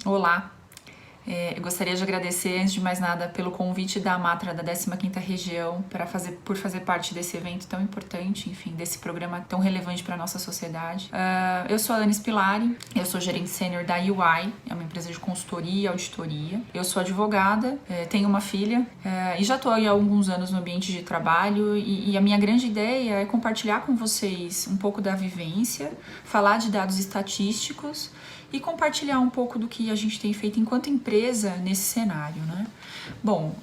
Olá, eu gostaria de agradecer, antes de mais nada, pelo convite da Amatra da 15ª Região por fazer parte desse evento tão importante, enfim, desse programa tão relevante para a nossa sociedade. Eu sou a Anne Spilari, eu sou gerente sênior da UI, é uma empresa de consultoria e auditoria. Eu sou advogada, tenho uma filha e já estou há alguns anos no ambiente de trabalho e a minha grande ideia é compartilhar com vocês um pouco da vivência, falar de dados estatísticos e compartilhar um pouco do que a gente tem feito enquanto empresa nesse cenário, né? Bom,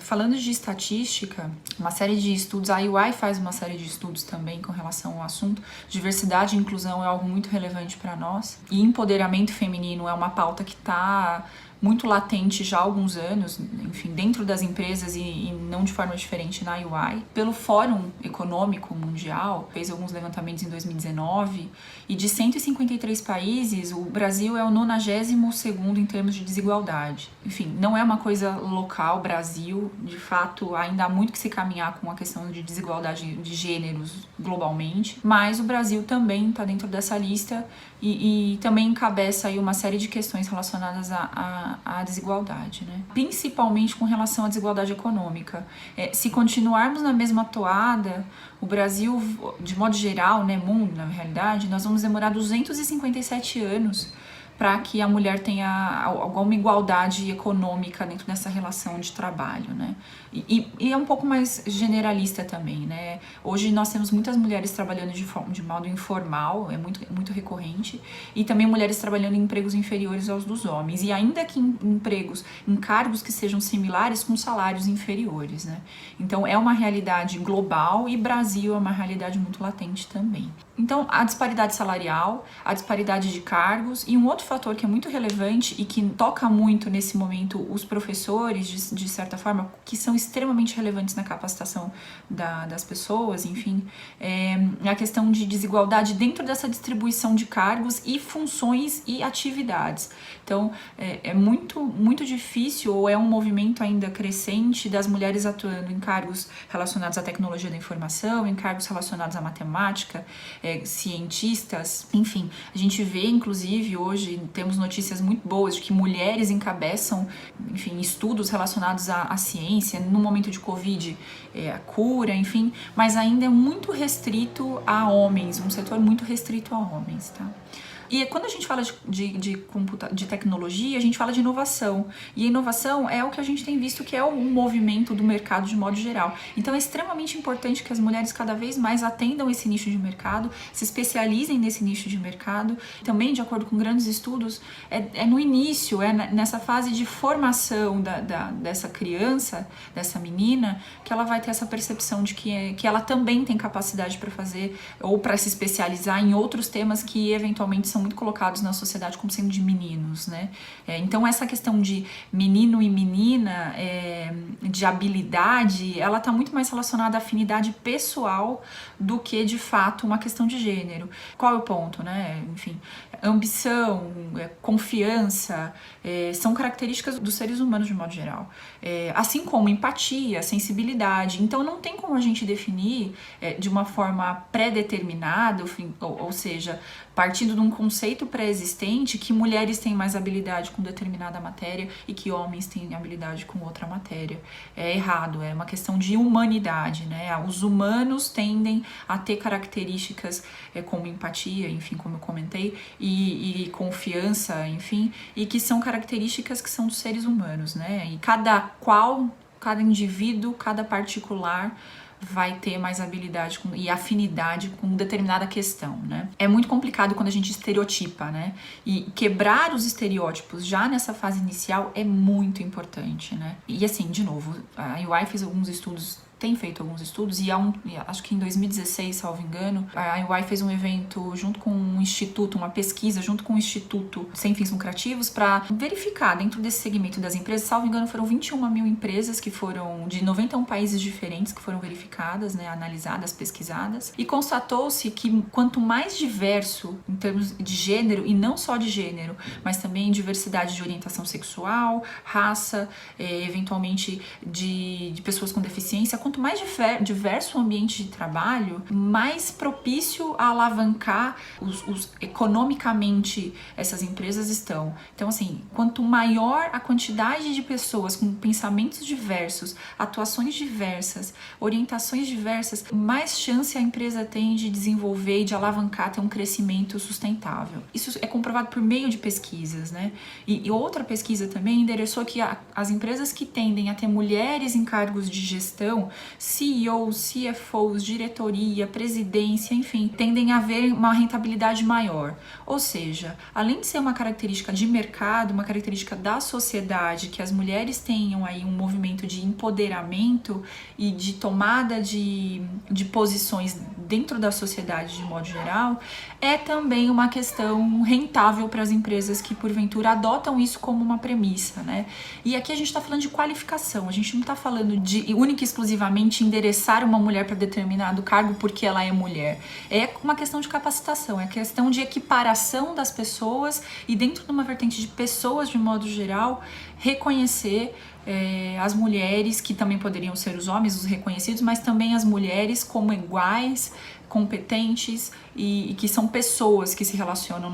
falando de estatística, uma série de estudos, a UI faz uma série de estudos também com relação ao assunto. Diversidade e inclusão é algo muito relevante para nós. E empoderamento feminino é uma pauta que está muito latente já há alguns anos, enfim, dentro das empresas e não de forma diferente na UI. Pelo Fórum Econômico Mundial, fez alguns levantamentos em 2019, e de 153 países, o Brasil é o 92º em termos de desigualdade. Enfim, não é uma coisa local, Brasil, de fato, ainda há muito que se caminhar com a questão de desigualdade de gêneros globalmente, mas o Brasil também está dentro dessa lista e também encabeça aí uma série de questões relacionadas à desigualdade, né? Principalmente com relação à desigualdade econômica. Se continuarmos na mesma toada, o Brasil, de modo geral, né, mundo, na realidade, nós vamos demorar 257 anos para que a mulher tenha alguma igualdade econômica dentro dessa relação de trabalho, né? E é um pouco mais generalista também, né? Hoje nós temos muitas mulheres trabalhando de modo informal, é muito recorrente, e também mulheres trabalhando em empregos inferiores aos dos homens, e ainda que em cargos que sejam similares com salários inferiores, né? Então é uma realidade global e Brasil é uma realidade muito latente também. Então, a disparidade salarial, a disparidade de cargos e um outro fator que é muito relevante e que toca muito nesse momento os professores, de certa forma, que são extremamente relevantes na capacitação das pessoas, enfim, é a questão de desigualdade dentro dessa distribuição de cargos e funções e atividades. Então, é muito difícil, ou é um movimento ainda crescente das mulheres atuando em cargos relacionados à tecnologia da informação, em cargos relacionados à matemática, cientistas, enfim. A gente vê, inclusive, hoje temos notícias muito boas de que mulheres encabeçam, enfim, estudos relacionados à ciência, no momento de Covid, a cura, enfim, mas ainda é muito restrito a homens, um setor muito restrito a homens, tá? E quando a gente fala de tecnologia, a gente fala de inovação. E a inovação é o que a gente tem visto que é o movimento do mercado de modo geral. Então é extremamente importante que as mulheres cada vez mais atendam esse nicho de mercado, se especializem nesse nicho de mercado. Também, de acordo com grandes estudos, é no início, nessa fase de formação dessa criança, dessa menina, que ela vai ter essa percepção de que ela também tem capacidade para fazer ou para se especializar em outros temas que eventualmente são muito colocados na sociedade como sendo de meninos, né? Então essa questão de menino e menina, de habilidade, ela está muito mais relacionada à afinidade pessoal do que de fato uma questão de gênero. Qual é o ponto, né? Enfim, ambição, confiança, são características dos seres humanos de modo geral. Assim como empatia, sensibilidade. Então não tem como a gente definir de uma forma pré-determinada, ou seja, partindo de um conceito pré-existente que mulheres têm mais habilidade com determinada matéria e que homens têm habilidade com outra matéria. É errado, é uma questão de humanidade, né? Os humanos tendem a ter características como empatia, enfim, como eu comentei, e confiança, enfim, e que são características que são dos seres humanos, né? E cada indivíduo, cada particular vai ter mais habilidade e afinidade com determinada questão, né? É muito complicado quando a gente estereotipa, né? E quebrar os estereótipos já nessa fase inicial é muito importante, né? E assim, de novo, a UI fez alguns estudos, tem feito alguns estudos, e acho que em 2016, salvo engano, a UI fez um evento junto com um instituto, uma pesquisa junto com um instituto sem fins lucrativos para verificar dentro desse segmento das empresas, salvo engano, foram 21 mil empresas que foram de 91 países diferentes que foram verificadas, né, analisadas, pesquisadas, e constatou-se que quanto mais diverso em termos de gênero, e não só de gênero, mas também diversidade de orientação sexual, raça, eventualmente de pessoas com deficiência, quanto quanto mais diverso o ambiente de trabalho, mais propício a alavancar economicamente essas empresas estão. Então, assim, quanto maior a quantidade de pessoas com pensamentos diversos, atuações diversas, orientações diversas, mais chance a empresa tem de desenvolver e de alavancar, ter um crescimento sustentável. Isso é comprovado por meio de pesquisas, né? E outra pesquisa também endereçou que as empresas que tendem a ter mulheres em cargos de gestão, CEOs, CFOs, diretoria, presidência, enfim, tendem a haver uma rentabilidade maior. Ou seja, além de ser uma característica de mercado, uma característica da sociedade, que as mulheres tenham aí um movimento de empoderamento e de tomada de posições dentro da sociedade de modo geral, é também uma questão rentável para as empresas que porventura adotam isso como uma premissa, né? E aqui a gente está falando de qualificação, a gente não está falando de única e exclusivamente endereçar uma mulher para determinado cargo porque ela é mulher. É uma questão de capacitação, é questão de equiparação das pessoas e dentro de uma vertente de pessoas de modo geral, reconhecer as mulheres, que também poderiam ser os homens, os reconhecidos, mas também as mulheres como iguais, competentes e que são pessoas que se relacionam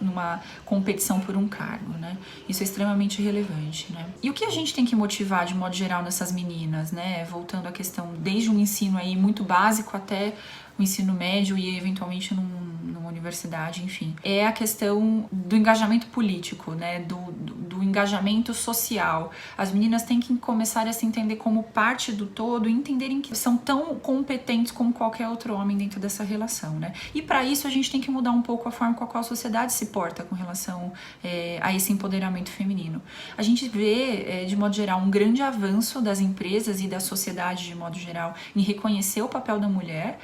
numa competição por um cargo, né? Isso é extremamente relevante, né? E o que a gente tem que motivar de modo geral nessas meninas, né? Voltando à questão desde um ensino aí muito básico até o ensino médio e eventualmente numa universidade, enfim. É a questão do engajamento político, né? Do engajamento social. As meninas têm que começar a se entender como parte do todo e entenderem que são tão competentes como qualquer outro homem dentro dessa relação, né? E para isso a gente tem que mudar um pouco a forma com a qual a sociedade se porta com relação a esse empoderamento feminino. A gente vê, de modo geral, um grande avanço das empresas e da sociedade de modo geral em reconhecer o papel da mulher,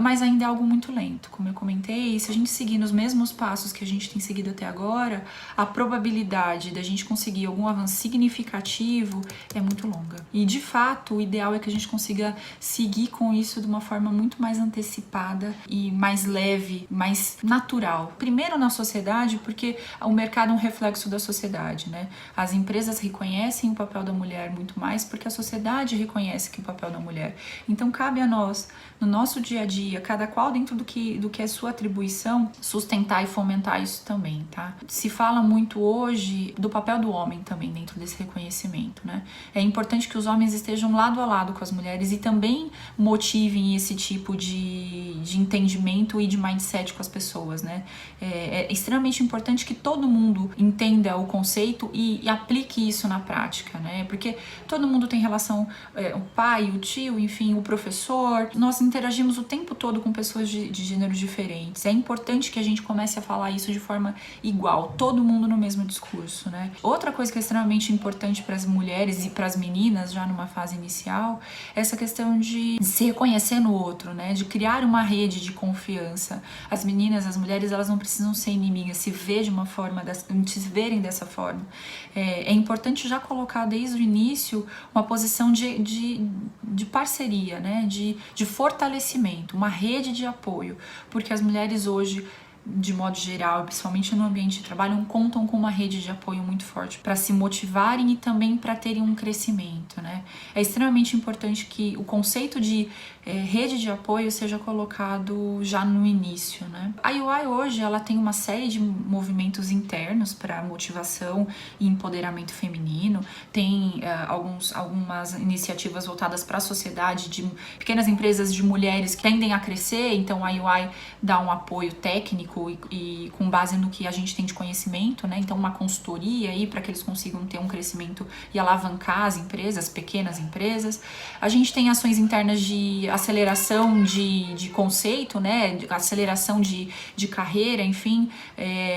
mas ainda é algo muito lento. Como eu comentei, se a gente seguir nos mesmos passos que a gente tem seguido até agora, a probabilidade da gente conseguir algum avanço significativo é muito longa. E de fato, o ideal é que a gente consiga seguir com isso de uma forma muito mais antecipada e mais leve, mais natural. Primeiro na sociedade, porque o mercado é um reflexo da sociedade, né? As empresas reconhecem o papel da mulher muito mais porque a sociedade reconhece que o papel da mulher. Então cabe a nós, no nosso dia a dia, cada qual dentro do que é sua atribuição, sustentar e fomentar isso também, tá? Se fala muito hoje do papel do homem também dentro desse reconhecimento, né? É importante que os homens estejam lado a lado com as mulheres e também motivem esse tipo de entendimento e de mindset com as pessoas, né? É extremamente importante que todo mundo entenda o conceito e aplique isso na prática, né? Porque todo mundo tem relação, o pai, o tio, enfim, o professor. Nós interagimos o tempo todo com pessoas de gêneros diferentes. É importante que a gente comece a falar isso de forma igual, todo mundo no mesmo discurso, né? Outra coisa que é extremamente importante para as mulheres e para as meninas já numa fase inicial é essa questão de se reconhecer no outro, né? De criar uma rede de confiança. As meninas, as mulheres, elas não precisam ser inimigas, se verem dessa forma. É importante já colocar desde o início uma posição de parceria, né? De fortalecimento, uma rede de apoio, porque as mulheres hoje, de modo geral, principalmente no ambiente de trabalho, contam com uma rede de apoio muito forte para se motivarem e também para terem um crescimento, né? É extremamente importante que o conceito de rede de apoio seja colocado já no início, né? A UI hoje ela tem uma série de movimentos internos para motivação e empoderamento feminino, tem algumas iniciativas voltadas para a sociedade de pequenas empresas de mulheres que tendem a crescer, então a UI dá um apoio técnico e com base no que a gente tem de conhecimento, né? Então uma consultoria aí para que eles consigam ter um crescimento e alavancar as empresas, pequenas empresas. A gente tem ações internas de aceleração de conceito, né? Aceleração de carreira, enfim,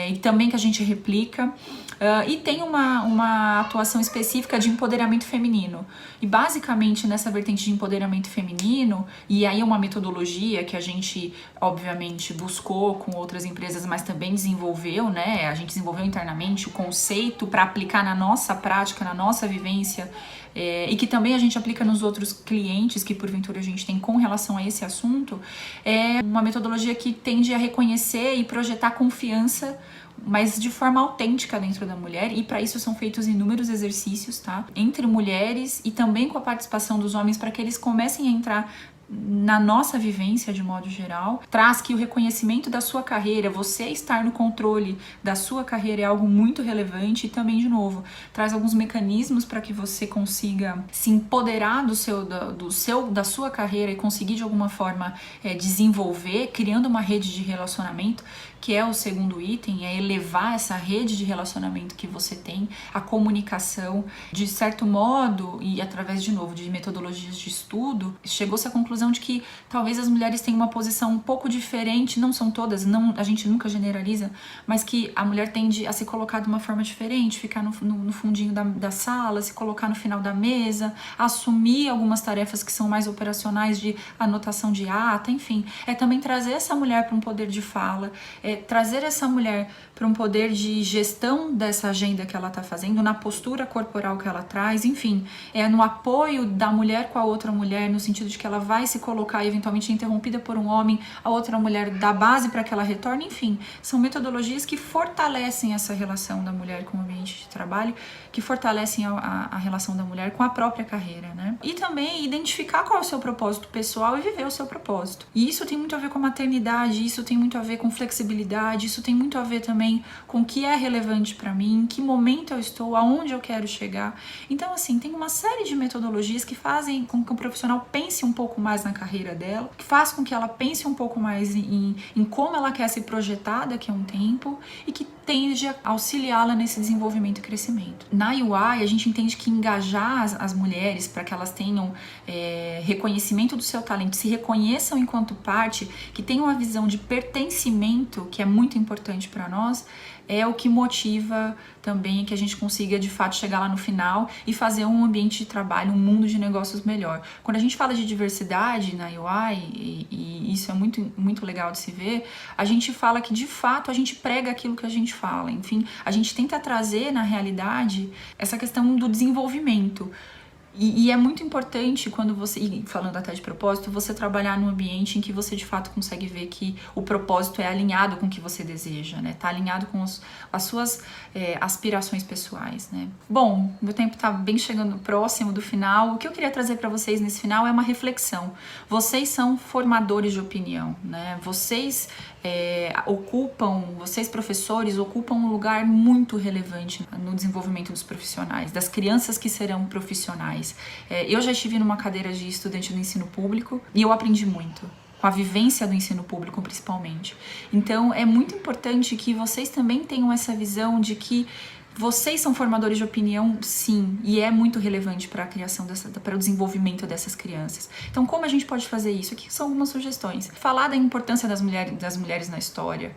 e também que a gente replica. E tem uma atuação específica de empoderamento feminino. E basicamente nessa vertente de empoderamento feminino, e aí uma metodologia que a gente obviamente buscou com outras empresas, mas também desenvolveu, né? A gente desenvolveu internamente o conceito para aplicar na nossa prática, na nossa vivência, e que também a gente aplica nos outros clientes que porventura a gente tem com relação a esse assunto. É uma metodologia que tende a reconhecer e projetar confiança mas de forma autêntica dentro da mulher, e para isso são feitos inúmeros exercícios, tá? Entre mulheres e também com a participação dos homens, para que eles comecem a entrar na nossa vivência de modo geral. Traz que o reconhecimento da sua carreira, você estar no controle da sua carreira é algo muito relevante, e também, de novo, traz alguns mecanismos para que você consiga se empoderar da sua carreira e conseguir de alguma forma desenvolver, criando uma rede de relacionamento, que é o segundo item, é elevar essa rede de relacionamento que você tem, a comunicação, de certo modo, e através, de novo, de metodologias de estudo, chegou-se à conclusão de que talvez as mulheres tenham uma posição um pouco diferente, não são todas, não, a gente nunca generaliza, mas que a mulher tende a se colocar de uma forma diferente, ficar no fundinho da sala, se colocar no final da mesa, assumir algumas tarefas que são mais operacionais, de anotação de ata, enfim, é também trazer essa mulher para um poder de fala, trazer essa mulher para um poder de gestão dessa agenda que ela está fazendo, na postura corporal que ela traz, enfim, no apoio da mulher com a outra mulher, no sentido de que ela vai se colocar eventualmente interrompida por um homem, a outra mulher dá base para que ela retorne, enfim, são metodologias que fortalecem essa relação da mulher com o ambiente de trabalho, que fortalecem a relação da mulher com a própria carreira, né? E também identificar qual é o seu propósito pessoal e viver o seu propósito. E isso tem muito a ver com a maternidade, isso tem muito a ver com flexibilidade, isso tem muito a ver também com o que é relevante para mim, em que momento eu estou, aonde eu quero chegar. Então, assim, tem uma série de metodologias que fazem com que o profissional pense um pouco mais na carreira dela, que faz com que ela pense um pouco mais em como ela quer se projetar daqui a um tempo e que tende a auxiliá-la nesse desenvolvimento e crescimento. Na UI, a gente entende que engajar as mulheres para que elas tenham reconhecimento do seu talento, se reconheçam enquanto parte, que tenham a visão de pertencimento, que é muito importante para nós, é o que motiva também que a gente consiga de fato chegar lá no final e fazer um ambiente de trabalho, um mundo de negócios melhor. Quando a gente fala de diversidade na UI, e isso é muito, muito legal de se ver, a gente fala que de fato a gente prega aquilo que a gente fala. Enfim, a gente tenta trazer na realidade essa questão do desenvolvimento. E é muito importante quando você, e falando até de propósito, você trabalhar num ambiente em que você de fato consegue ver que o propósito é alinhado com o que você deseja, né? Tá alinhado com as suas aspirações pessoais, né? Bom, meu tempo tá bem chegando próximo do final. O que eu queria trazer para vocês nesse final é uma reflexão. Vocês são formadores de opinião, né? Vocês vocês professores ocupam um lugar muito relevante no desenvolvimento dos profissionais, das crianças que serão profissionais. Eu já estive numa cadeira de estudante do ensino público e eu aprendi muito, com a vivência do ensino público principalmente. Então é muito importante que vocês também tenham essa visão de que vocês são formadores de opinião, sim, e é muito relevante para a criação para o desenvolvimento dessas crianças. Então, como a gente pode fazer isso? Aqui são algumas sugestões. Falar da importância das mulheres na história,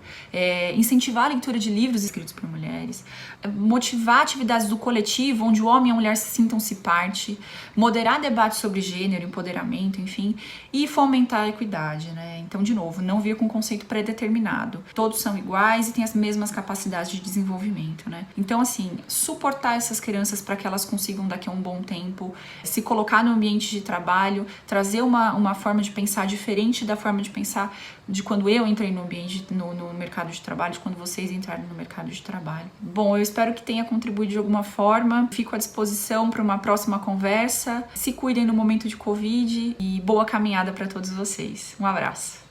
incentivar a leitura de livros escritos por mulheres, motivar atividades do coletivo, onde o homem e a mulher sintam-se parte, moderar debates sobre gênero, empoderamento, enfim, e fomentar a equidade, né? Então, de novo, não vir com um conceito pré-determinado. Todos são iguais e têm as mesmas capacidades de desenvolvimento, né? Então, assim, suportar essas crianças para que elas consigam daqui a um bom tempo se colocar no ambiente de trabalho, trazer uma forma de pensar diferente da forma de pensar de quando eu entrei no ambiente, no mercado de trabalho, de quando vocês entraram no mercado de trabalho. Bom, eu espero que tenha contribuído de alguma forma. Fico à disposição para uma próxima conversa. Se cuidem no momento de Covid e boa caminhada para todos vocês. Um abraço.